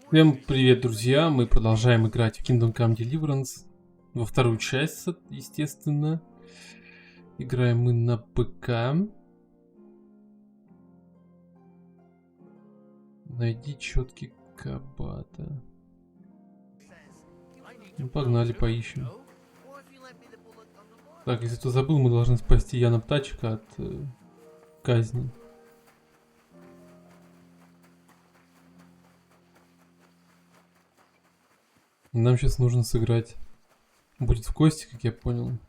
Всем привет, друзья! Мы продолжаем играть в Kingdom Come Deliverance. Во вторую часть, естественно. Играем мы на ПК. Найди четкий Кабата. Ну, погнали, поищем. Так, если кто забыл, мы должны спасти Яна Птачка от казни. И нам сейчас нужно сыграть. Будет в кости, как я понял.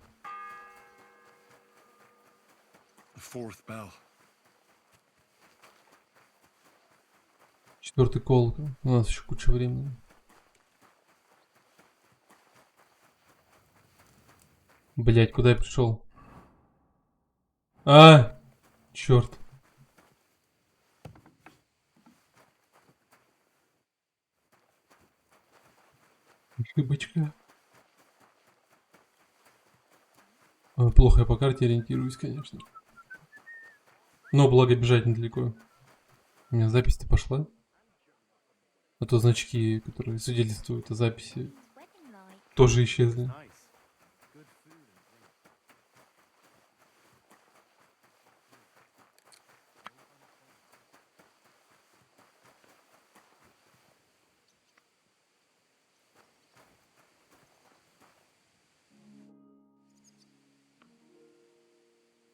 Четвертый колокол. У нас еще куча времени. Блять, куда я пришел? Черт. Бычка. Плохо я по карте ориентируюсь, конечно. Но благо бежать недалеко. У меня запись-то пошла. А то значки, которые свидетельствуют о записи, тоже исчезли.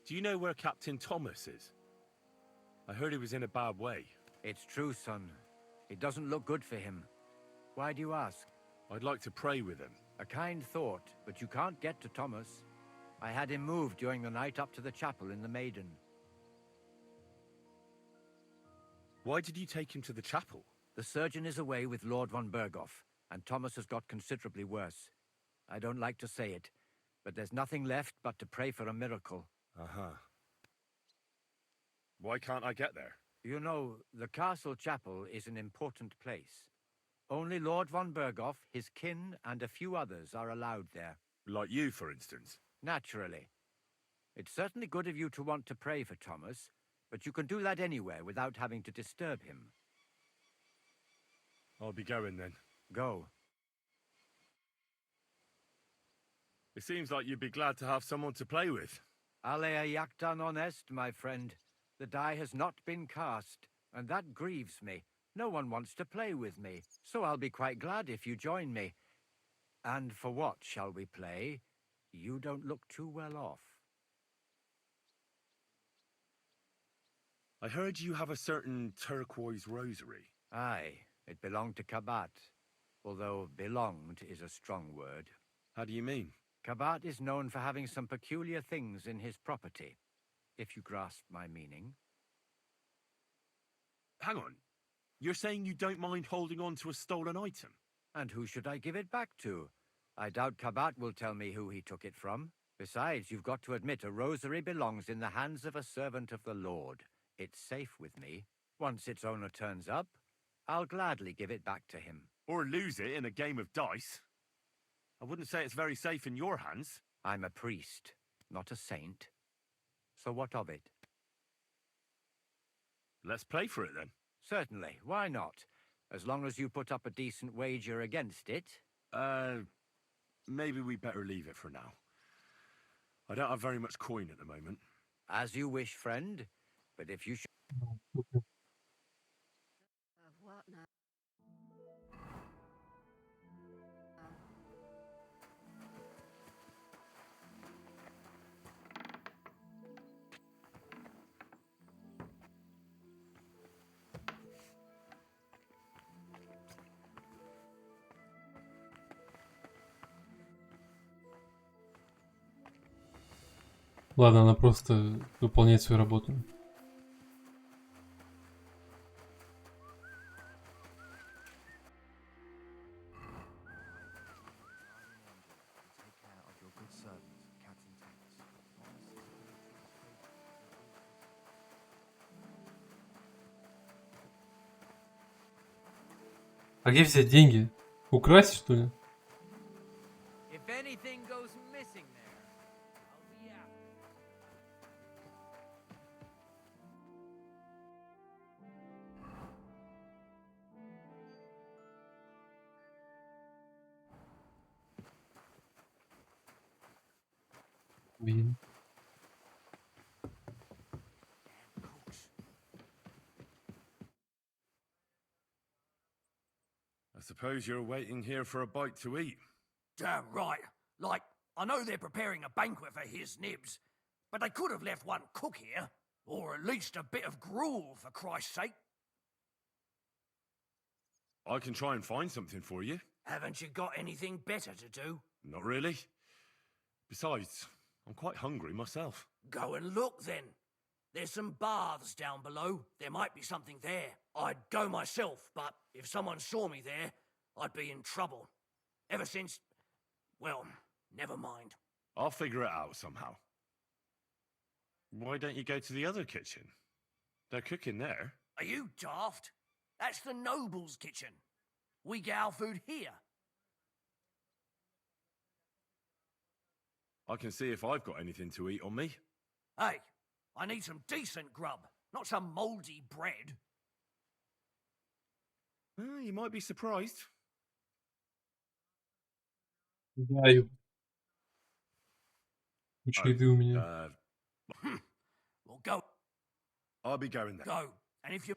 Do you know where Captain Thomas is? I heard he was in a bad way. It's true, son. It doesn't look good for him. Why do you ask? I'd like to pray with him. A kind thought, but you can't get to Thomas. I had him moved during the night up to the chapel in the Maiden. Why did you take him to the chapel? The surgeon is away with Lord von Berghoff, and Thomas has got considerably worse. I don't like to say it, but there's nothing left but to pray for a miracle. Uh-huh. Why can't I get there? You know, the castle chapel is an important place. Only Lord von Berghoff, his kin, and a few others are allowed there. Like you, for instance. Naturally. It's certainly good of you to want to pray for Thomas, but you can do that anywhere without having to disturb him. I'll be going then. Go. It seems like you'd be glad to have someone to play with. Alea jactan honest, my friend. The die has not been cast, and that grieves me. No one wants to play with me, so I'll be quite glad if you join me. And for what shall we play? You don't look too well off. I heard you have a certain turquoise rosary. Aye, it belonged to Kabat, although belonged is a strong word. How do you mean? Kabat is known for having some peculiar things in his property, if you grasp my meaning. Hang on. You're saying you don't mind holding on to a stolen item? And who should I give it back to? I doubt Kabat will tell me who he took it from. Besides, you've got to admit a rosary belongs in the hands of a servant of the Lord. It's safe with me. Once its owner turns up, I'll gladly give it back to him. Or lose it in a game of dice? I wouldn't say it's very safe in your hands. I'm a priest, not a saint. So what of it? Let's play for it then. Certainly, why not? As long as you put up a decent wager against it. Maybe we better leave it for now. I don't have very much coin at the moment. As you wish, friend. But if you should... What now? Ладно, она просто выполняет свою работу. А где взять деньги? Украсть, что ли? If anything goes missing there, I'll be after. Блин. I suppose you're waiting here for a bite to eat. Damn right. Like, I know they're preparing a banquet for his nibs, but they could have left one cook here, or at least a bit of gruel, for Christ's sake. I can try and find something for you. Haven't you got anything better to do? Not really. Besides, I'm quite hungry myself. Go and look then. There's some baths down below. There might be something there. I'd go myself, but if someone saw me there, I'd be in trouble. Ever since... well, never mind. I'll figure it out somehow. Why don't you go to the other kitchen? They're cooking there. Are you daft? That's the noble's kitchen. We get our food here. I can see if I've got anything to eat on me. Hey, I need some decent grub, not some mouldy bread. You might be surprised. Знаю. Куча еды у меня. Well, go. I'll be going then. Go. And if you...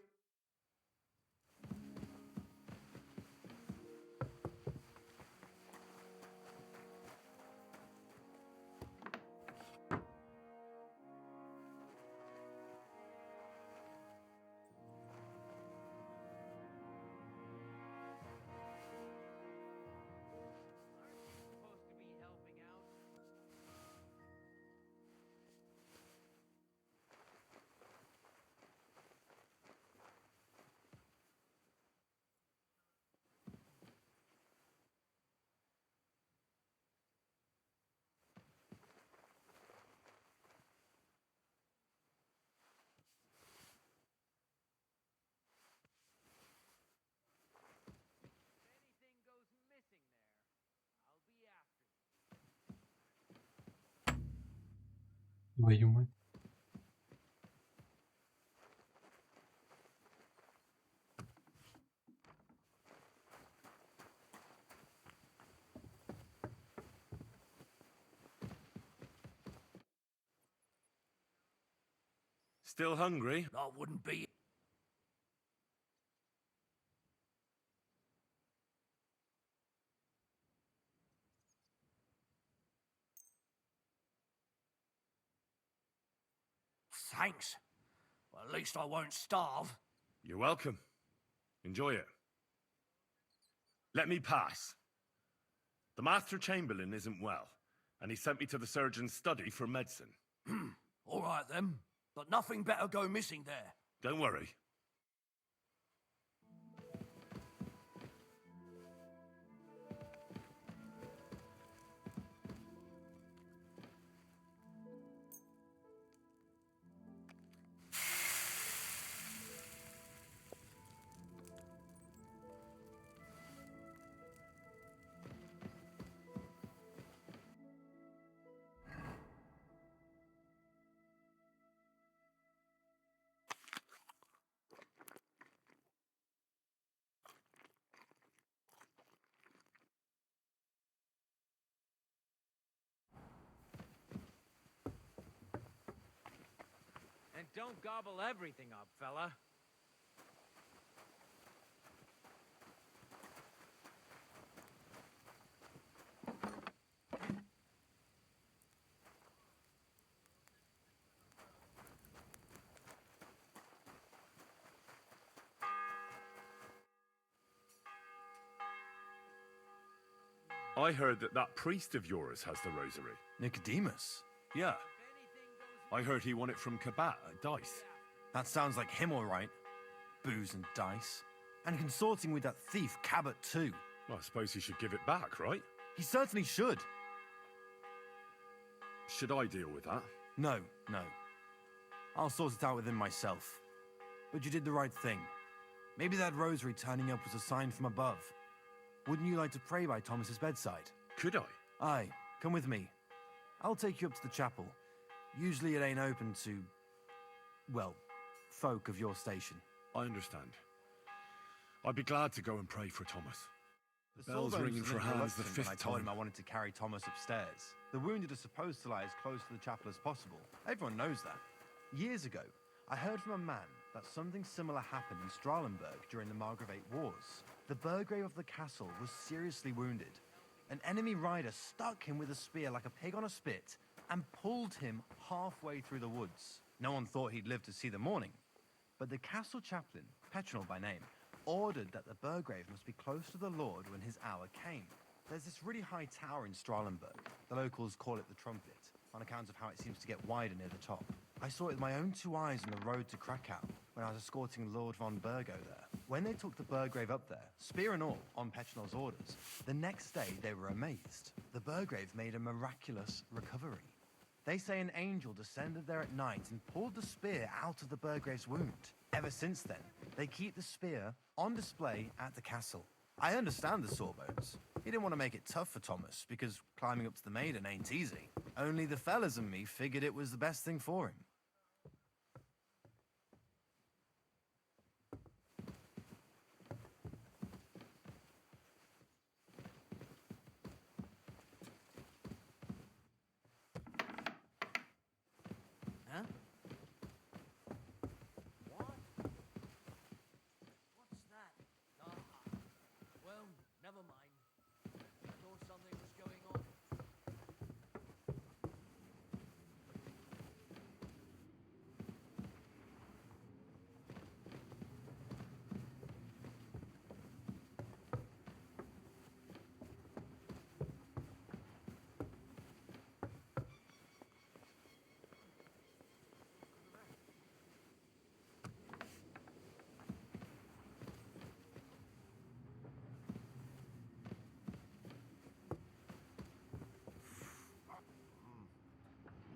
Твою мать. Still hungry? I wouldn't be... Thanks. Well, at least I won't starve. You're welcome. Enjoy it. Let me pass. The Master Chamberlain isn't well, and he sent me to the surgeon's study for medicine. All right, then. But nothing better go missing there. Don't worry. And don't gobble everything up, fella. I heard that priest of yours has the rosary. Nicodemus? Yeah. I heard he won it from Kabat at Dice. That sounds like him, all right. Booze and dice. And consorting with that thief, Cabot, too. Well, I suppose he should give it back, right? He certainly should. Should I deal with that? No. I'll sort it out with him myself. But you did the right thing. Maybe that rosary turning up was a sign from above. Wouldn't you like to pray by Thomas's bedside? Could I? Aye, come with me. I'll take you up to the chapel. Usually it ain't open to, well, folk of your station. I understand. I'd be glad to go and pray for Thomas. The bell's sawbones ringing was a for little Hans the reluctant when I fifth told him time. I wanted to carry Thomas upstairs. The wounded are supposed to lie as close to the chapel as possible. Everyone knows that. Years ago, I heard from a man that something similar happened in Strahlenberg during the Margravate Wars. The Burgrave of the castle was seriously wounded. An enemy rider stuck him with a spear like a pig on a spit and pulled him halfway through the woods. No one thought he'd live to see the morning. But the castle chaplain, Petronel by name, ordered that the Burgrave must be close to the Lord when his hour came. There's this really high tower in Strahlenberg. The locals call it the Trumpet, on account of how it seems to get wider near the top. I saw it with my own 2 eyes on the road to Krakow when I was escorting Lord von Burgo there. When they took the Burgrave up there, spear and all, on Petronel's orders, the next day they were amazed. The Burgrave made a miraculous recovery. They say an angel descended there at night and pulled the spear out of the Burgrave's wound. Ever since then, they keep the spear on display at the castle. I understand the sawbones. He didn't want to make it tough for Thomas, because climbing up to the maiden ain't easy. Only the fellas and me figured it was the best thing for him. Huh? What? What's that? Ah, well, never mind. I thought something was going on.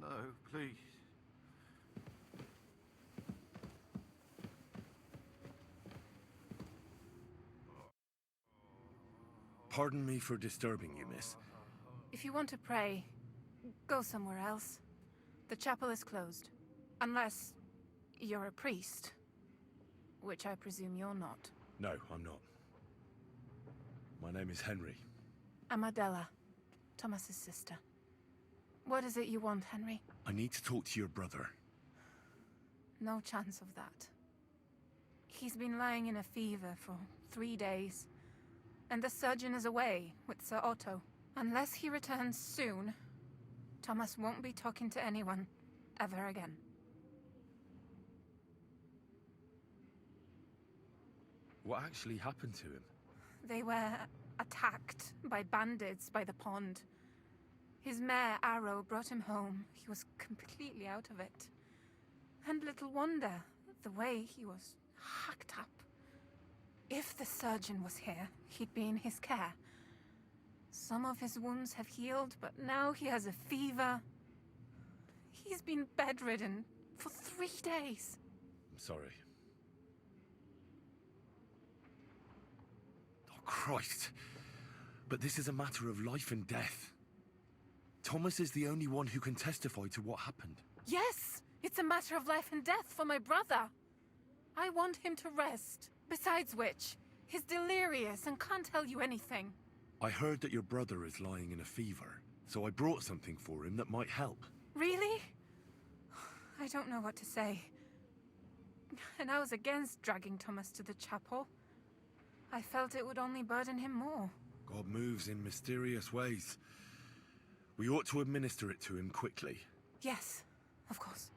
No, please. Pardon me for disturbing you, miss. If you want to pray, go somewhere else. The chapel is closed. Unless you're a priest. Which I presume you're not. No, I'm not. My name is Henry. I'm Adela, Thomas's sister. What is it you want, Henry? I need to talk to your brother. No chance of that. He's been lying in a fever for 3 days. And the surgeon is away with Sir Otto. Unless he returns soon, Thomas won't be talking to anyone ever again. What actually happened to him? They were attacked by bandits by the pond. His mare, Arrow, brought him home. He was completely out of it. And little wonder, the way he was hacked up. If the surgeon was here, he'd be in his care. Some of his wounds have healed, but now he has a fever. He's been bedridden for 3 days. I'm sorry. Oh, Christ. But this is a matter of life and death. Thomas is the only one who can testify to what happened. Yes, it's a matter of life and death for my brother. I want him to rest. Besides which, he's delirious and can't tell you anything. I heard that your brother is lying in a fever, so I brought something for him that might help. Really? I don't know what to say. And I was against dragging Thomas to the chapel. I felt it would only burden him more. God moves in mysterious ways. We ought to administer it to him quickly. Yes, of course.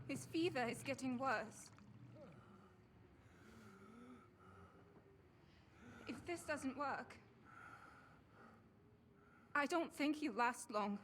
His fever is getting worse. If this doesn't work, I don't think he'll last long.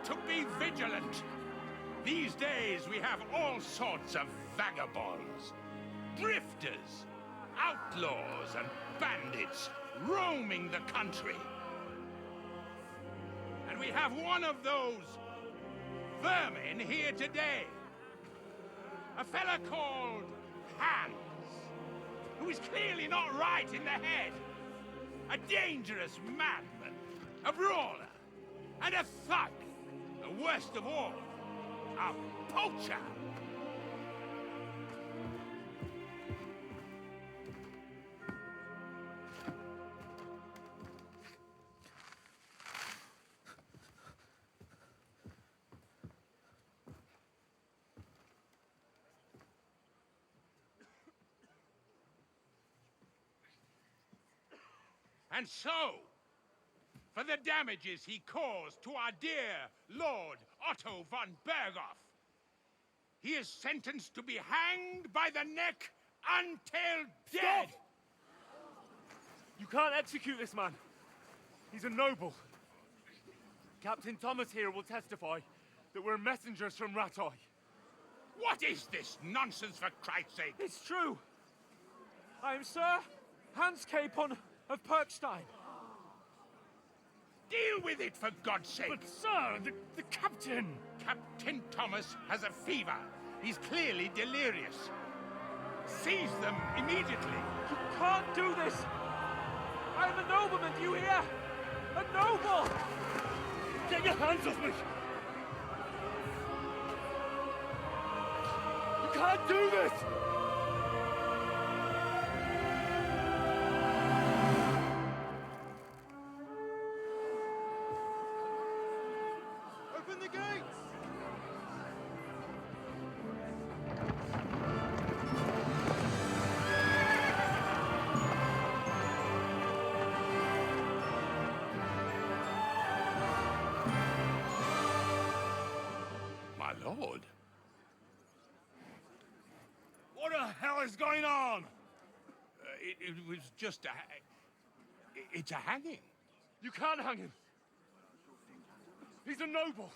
got to be vigilant. These days we have all sorts of vagabonds, drifters, outlaws, and bandits roaming the country. And we have one of those vermin here today. A fella called Hans, who is clearly not right in the head. A dangerous madman, a brawler, and a thug. The worst of all, a poacher. And so, for the damages he caused to our dear Lord Otto von Berghoff, he is sentenced to be hanged by the neck until dead! Stop! You can't execute this man. He's a noble. Captain Thomas here will testify that we're messengers from Ratoi. What is this nonsense, for Christ's sake? It's true. I am Sir Hans Capon of Perkstein. Deal with it, for God's sake! But sir, the captain... Captain Thomas has a fever. He's clearly delirious. Seize them immediately. You can't do this! I am a nobleman, do you hear? A noble! Get your hands off me! You can't do this! Open the gates! My lord. What the hell is going on? It was just a... It's a hanging. You can't hang him. He's a noble.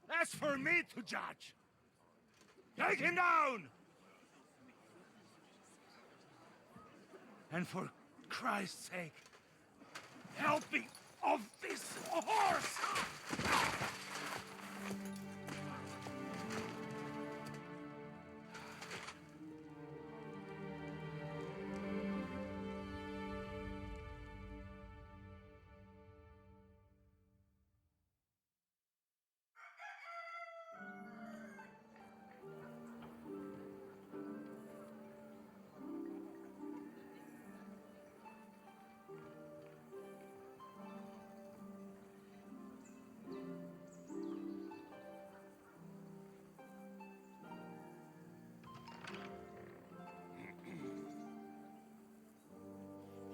That's for me to judge. Take him down! And for Christ's sake, help me off this horse!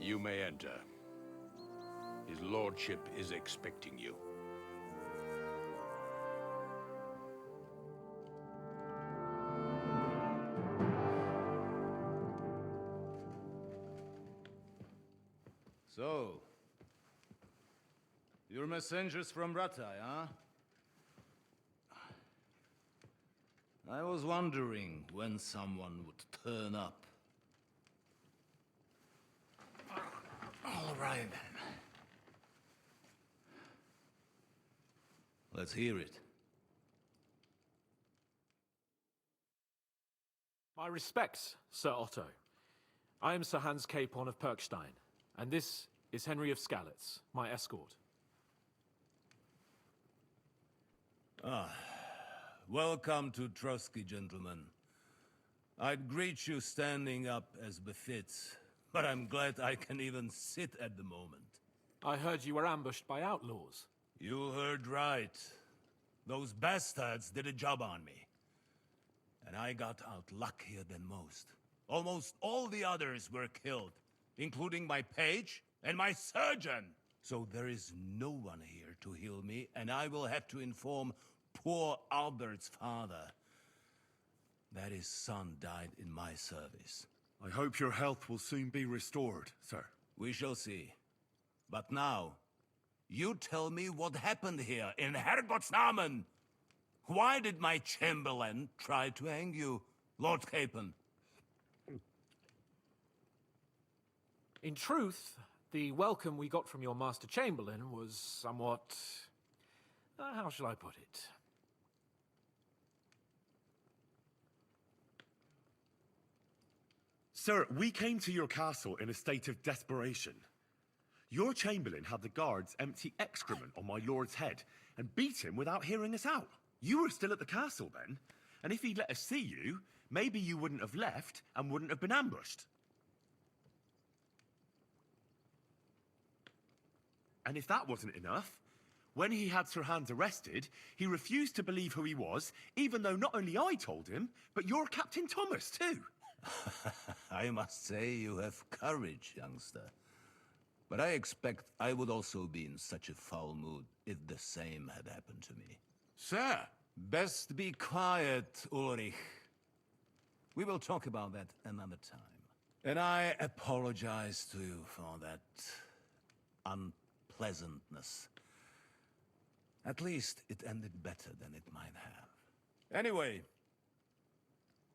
You may enter. His lordship is expecting you. So, you're messengers from Ratai, huh? I was wondering when someone would turn up. All right, then. Let's hear it. My respects, Sir Otto. I am Sir Hans Capon of Perkstein, and this is Henry of Skalitz, my escort. Welcome to Trotsky, gentlemen. I'd greet you standing up as befits, but I'm glad I can even sit at the moment. I heard you were ambushed by outlaws. You heard right. Those bastards did a job on me. And I got out luckier than most. Almost all the others were killed, including my page and my surgeon. So there is no one here to heal me, and I will have to inform poor Albert's father that his son died in my service. I hope your health will soon be restored, sir. We shall see. But now, You tell me what happened here in Herrgottsnamen. Why did my chamberlain try to hang you, Lord Capon? In truth, the welcome we got from your Master Chamberlain was somewhat... how shall I put it? Sir, we came to your castle in a state of desperation. Your chamberlain had the guards empty excrement on my lord's head and beat him without hearing us out. You were still at the castle then, and if he'd let us see you, maybe you wouldn't have left and wouldn't have been ambushed. And if that wasn't enough, when he had Sir Hans arrested, he refused to believe who he was, even though not only I told him, but your Captain Thomas too. I must say you have courage, youngster. But I expect I would also be in such a foul mood if the same had happened to me. Sir! Best be quiet, Ulrich. We will talk about that another time. And I apologize to you for that unpleasantness. At least it ended better than it might have. Anyway,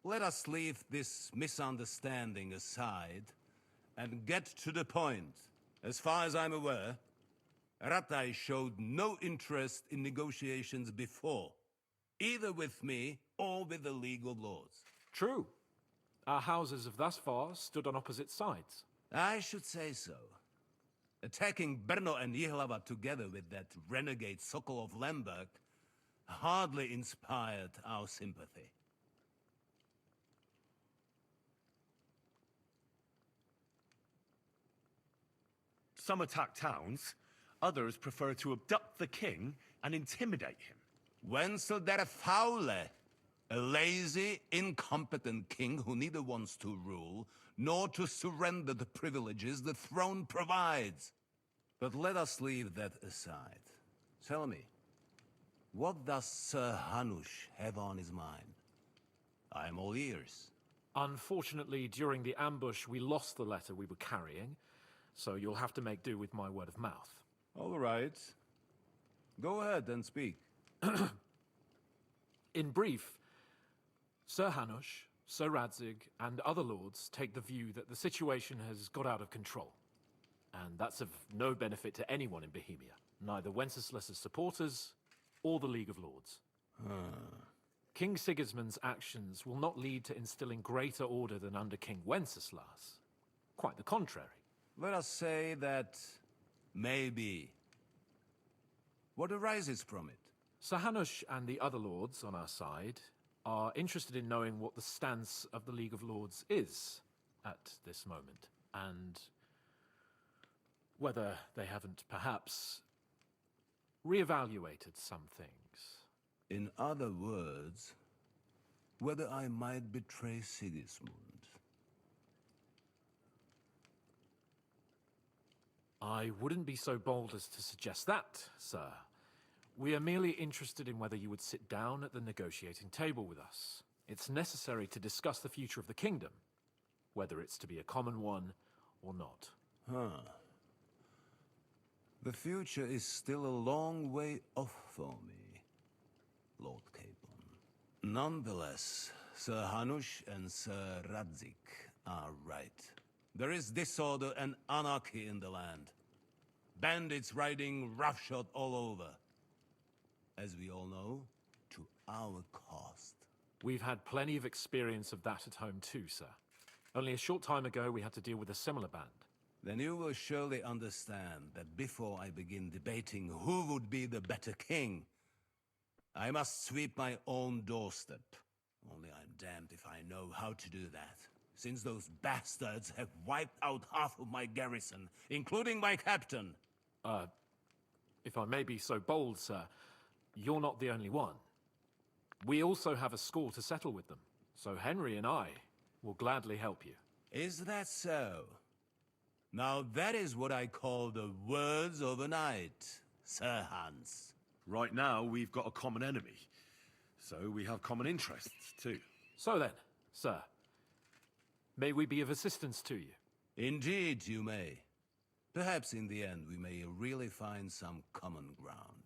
let us leave this misunderstanding aside and get to the point. As far as I'm aware, Ratai showed no interest in negotiations before, either with me or with the League of Lords. True. Our houses have thus far stood on opposite sides. I should say so. Attacking Brno and Jihlava together with that renegade Sokol of Lemberg hardly inspired our sympathy. Some attack towns, others prefer to abduct the king and intimidate him. Wenzel der Faule, a lazy, incompetent king who neither wants to rule nor to surrender the privileges the throne provides. But let us leave that aside. Tell me, what does Sir Hanush have on his mind? I am all ears. Unfortunately, during the ambush, we lost the letter we were carrying, so you'll have to make do with my word of mouth. All right. Go ahead and speak. In brief, Sir Hanush, Sir Radzig, and other lords take the view that the situation has got out of control. And that's of no benefit to anyone in Bohemia, neither Wenceslas's supporters or the League of Lords. King Sigismund's actions will not lead to instilling greater order than under King Wenceslas. Quite the contrary. Let us say that maybe. What arises from it? Sir Hanush and the other lords on our side are interested in knowing what the stance of the League of Lords is at this moment, and whether they haven't perhaps reevaluated some things. In other words, whether I might betray Sigismund. I wouldn't be so bold as to suggest that, sir. We are merely interested in whether you would sit down at the negotiating table with us. It's necessary to discuss the future of the kingdom, whether it's to be a common one or not. The future is still a long way off for me, Lord Capon. Nonetheless, Sir Hanush and Sir Radzig are right. There is disorder and anarchy in the land. Bandits riding roughshod all over. As we all know, to our cost. We've had plenty of experience of that at home too, sir. Only a short time ago we had to deal with a similar band. Then you will surely understand that before I begin debating who would be the better king, I must sweep my own doorstep. Only I'm damned if I know how to do that, since those bastards have wiped out half of my garrison, including my captain. If I may be so bold, sir, you're not the only one. We also have a score to settle with them, so Henry and I will gladly help you. Is that so? Now that is what I call the words of a knight, Sir Hans. Right now, we've got a common enemy, so we have common interests too. So then, sir, may we be of assistance to you? Indeed you may. Perhaps in the end we may really find some common ground.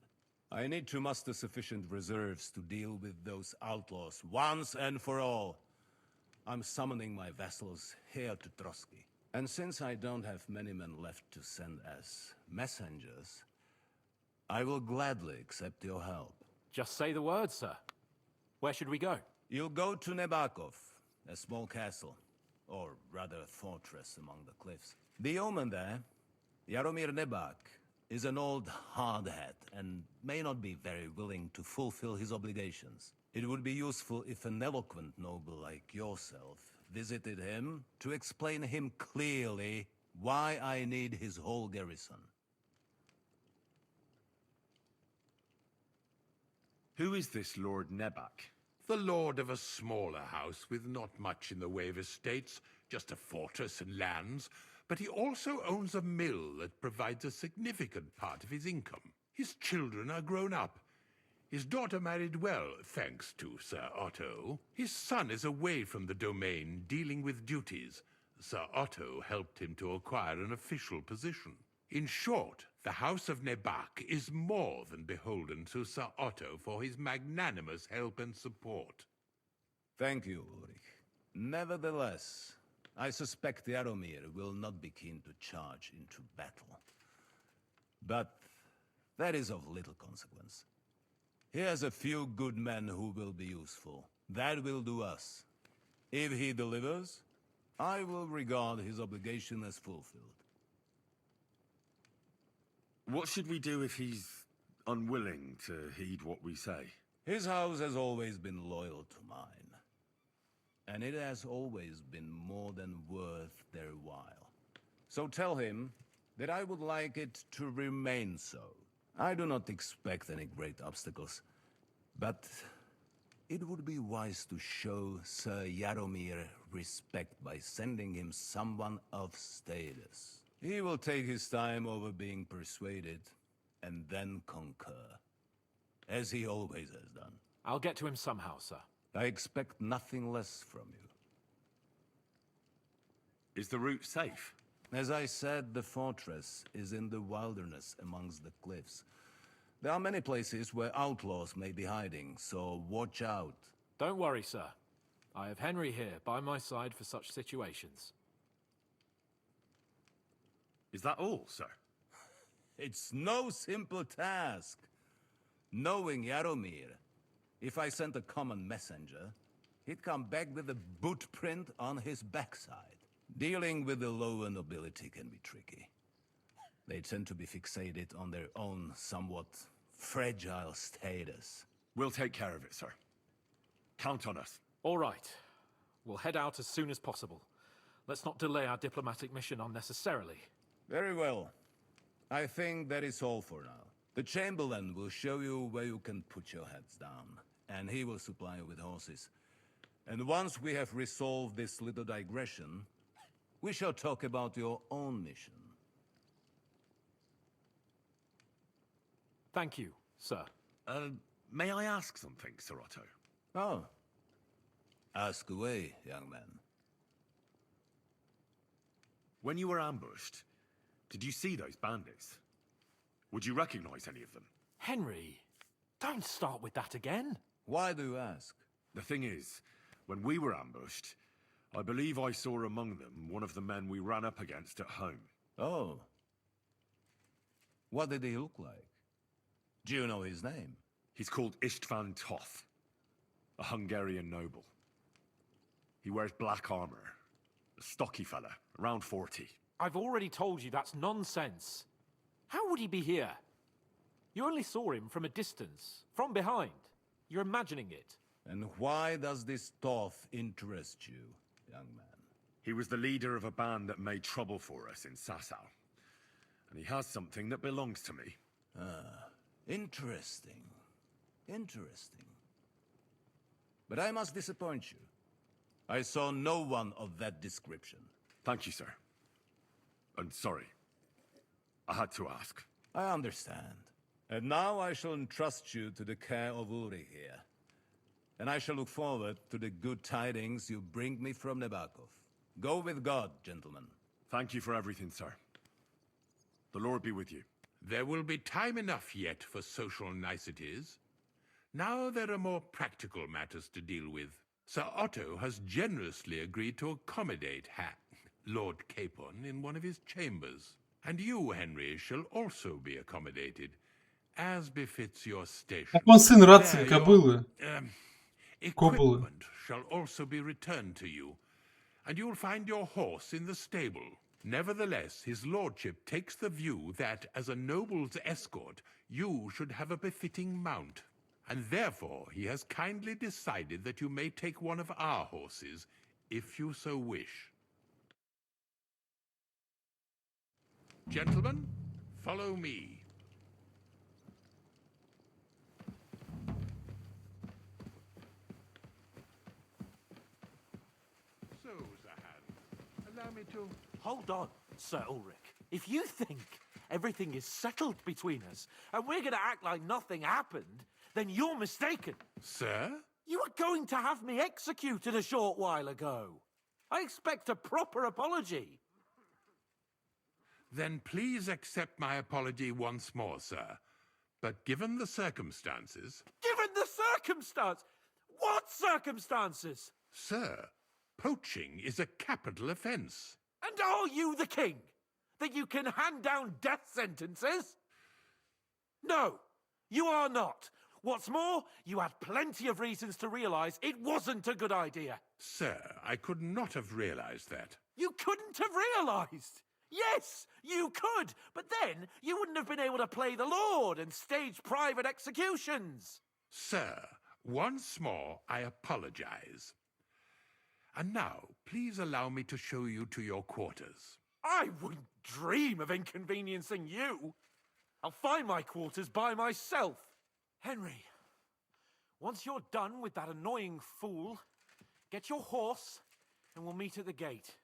I need to muster sufficient reserves to deal with those outlaws once and for all. I'm summoning my vassals here to Trotsky. And since I don't have many men left to send as messengers, I will gladly accept your help. Just say the word, sir. Where should we go? You'll go to Nebakov, a small castle, or rather fortress among the cliffs. The yeoman there, Jaromir Nebak, is an old hardhat and may not be very willing to fulfill his obligations. It would be useful if an eloquent noble like yourself visited him to explain him clearly why I need his whole garrison. Who is this Lord Nebak? The lord of a smaller house with not much in the way of estates, just a fortress and lands, but he also owns a mill that provides a significant part of his income. His children are grown up. His daughter married well, thanks to Sir Otto. His son is away from the domain, dealing with duties. Sir Otto helped him to acquire an official position. In short, the House of Nebak is more than beholden to Sir Otto for his magnanimous help and support. Thank you, Ulrich. Nevertheless, I suspect Jaromir will not be keen to charge into battle. But that is of little consequence. He has a few good men who will be useful. That will do us. If he delivers, I will regard his obligation as fulfilled. What should we do if he's unwilling to heed what we say? His house has always been loyal to mine. And it has always been more than worth their while. So tell him that I would like it to remain so. I do not expect any great obstacles, but it would be wise to show Sir Jaromir respect by sending him someone of status. He will take his time over being persuaded, and then concur, as he always has done. I'll get to him somehow, sir. I expect nothing less from you. Is the route safe? As I said, the fortress is in the wilderness amongst the cliffs. There are many places where outlaws may be hiding, so watch out. Don't worry, sir. I have Henry here by my side for such situations. Is that all, sir? It's no simple task. Knowing Jaromir, if I sent a common messenger, he'd come back with a boot print on his backside. Dealing with the lower nobility can be tricky. They tend to be fixated on their own somewhat fragile status. We'll take care of it, sir. Count on us. All right. We'll head out as soon as possible. Let's not delay our diplomatic mission unnecessarily. Very well. I think that is all for now. The Chamberlain will show you where you can put your heads down, and he will supply you with horses. And once we have resolved this little digression, we shall talk about your own mission. Thank you, sir. May I ask something, Sir Otto? Oh. Ask away, young man. When you were ambushed, did you see those bandits? Would you recognize any of them? Henry, don't start with that again. Why do you ask? The thing is, when we were ambushed, I believe I saw among them one of the men we ran up against at home. Oh. What did he look like? Do you know his name? He's called Istvan Toth, a Hungarian noble. He wears black armor. A stocky fella, around 40. I've already told you that's nonsense. How would he be here? You only saw him from a distance, from behind. You're imagining it. And why does this Toth interest you, young man? He was the leader of a band that made trouble for us in Sasau. And he has something that belongs to me. Ah, interesting. Interesting. But I must disappoint you. I saw no one of that description. Thank you, sir. And sorry. I had to ask. I understand. And now I shall entrust you to the care of Uri here. And I shall look forward to the good tidings you bring me from Nebakov. Go with God, gentlemen. Thank you for everything, sir. The Lord be with you. There will be time enough yet for social niceties. Now there are more practical matters to deal with. Sir Otto has generously agreed to accommodate Lord Capon in one of his chambers. And you, Henry, shall also be accommodated, as befits your station. Так он сын There, Рацин, your кобылы. Кобылы. equipment shall also be returned to you, and you'll find your horse in the stable. Nevertheless, his lordship takes the view that, as a noble's escort, you should have a befitting mount, and therefore he has kindly decided that you may take one of our horses, if you so wish. Gentlemen, follow me. So, Zahan, allow me to... Hold on, Sir Ulrich. If you think everything is settled between us and we're going to act like nothing happened, then you're mistaken. Sir? You were going to have me executed a short while ago. I expect a proper apology. Then please accept my apology once more, sir. But given the circumstances... Given the circumstance? What circumstances? Sir, poaching is a capital offence. And are you the king? That you can hand down death sentences? No, you are not. What's more, you had plenty of reasons to realise it wasn't a good idea. Sir, I could not have realised that. You couldn't have realised? Yes, you could, but then you wouldn't have been able to play the Lord and stage private executions. Sir, once more I apologise. And now, please allow me to show you to your quarters. I wouldn't dream of inconveniencing you. I'll find my quarters by myself. Henry, once you're done with that annoying fool, get your horse and we'll meet at the gate.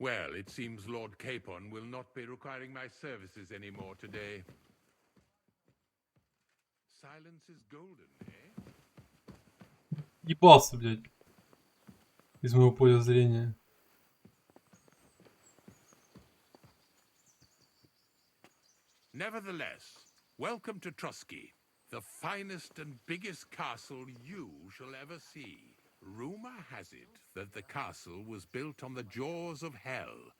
Well, it seems Lord Capon will not be requiring my services anymore today. Silence is golden, eh? Ебался, блядь. Из моего поля зрения. Nevertheless, welcome to Trotsky, the finest and biggest castle you shall ever see. Rumor has it that the castle was built on the jaws of hell,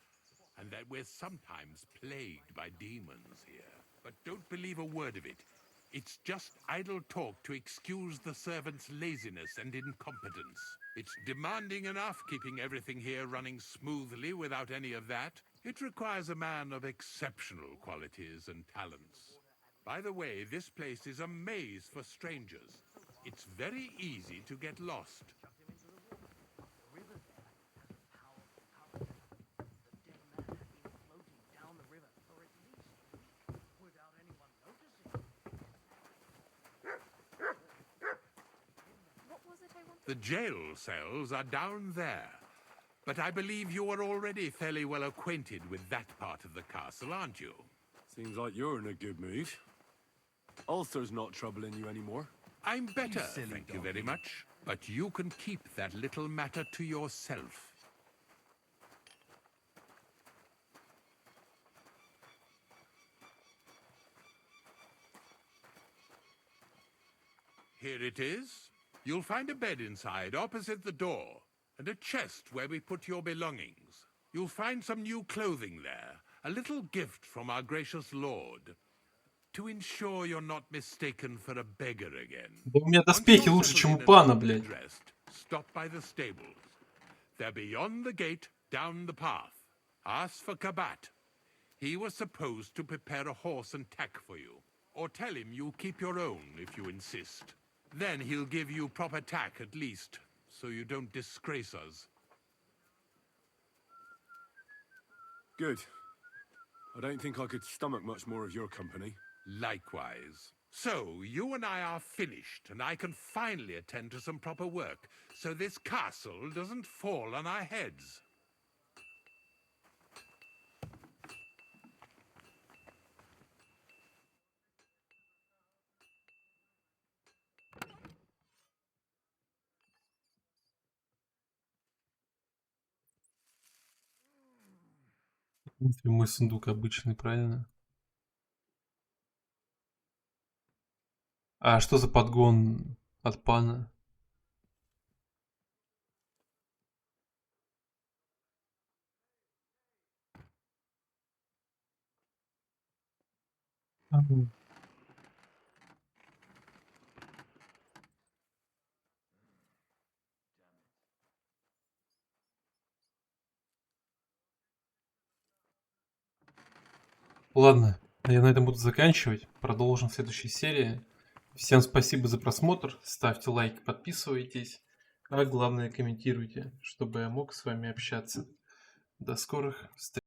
and that we're sometimes plagued by demons here. But don't believe a word of it. It's just idle talk to excuse the servants' laziness and incompetence. It's demanding enough keeping everything here running smoothly without any of that. It requires a man of exceptional qualities and talents. By the way, this place is a maze for strangers. It's very easy to get lost. The jail cells are down there. But I believe you are already fairly well acquainted with that part of the castle, aren't you? Seems like you're in a good mood. Ulster's not troubling you anymore. I'm better, thank you very much. But you can keep that little matter to yourself. Here it is. You'll find a bed inside, opposite the door, and a chest where we put your belongings. You'll find some new clothing there, a little gift from our gracious lord, to ensure you're not mistaken for a beggar again. Да у меня доспехи лучше, чем у пана, блядь. Stop by the stables. They're beyond the gate, down the path. Ask for Kabat. He was supposed to prepare a horse and tack for you. Or tell him you'll keep your own if you insist. Then he'll give you proper tack at least, so you don't disgrace us. Good. I don't think I could stomach much more of your company. Likewise. So, you and I are finished, and I can finally attend to some proper work, so this castle doesn't fall on our heads. В принципе, мой сундук обычный, правильно? А что за подгон от пана? Ага. Ладно, я на этом буду заканчивать. Продолжим в следующей серии. Всем спасибо за просмотр. Ставьте лайк, подписывайтесь. А главное, комментируйте, чтобы я мог с вами общаться. До скорых встреч.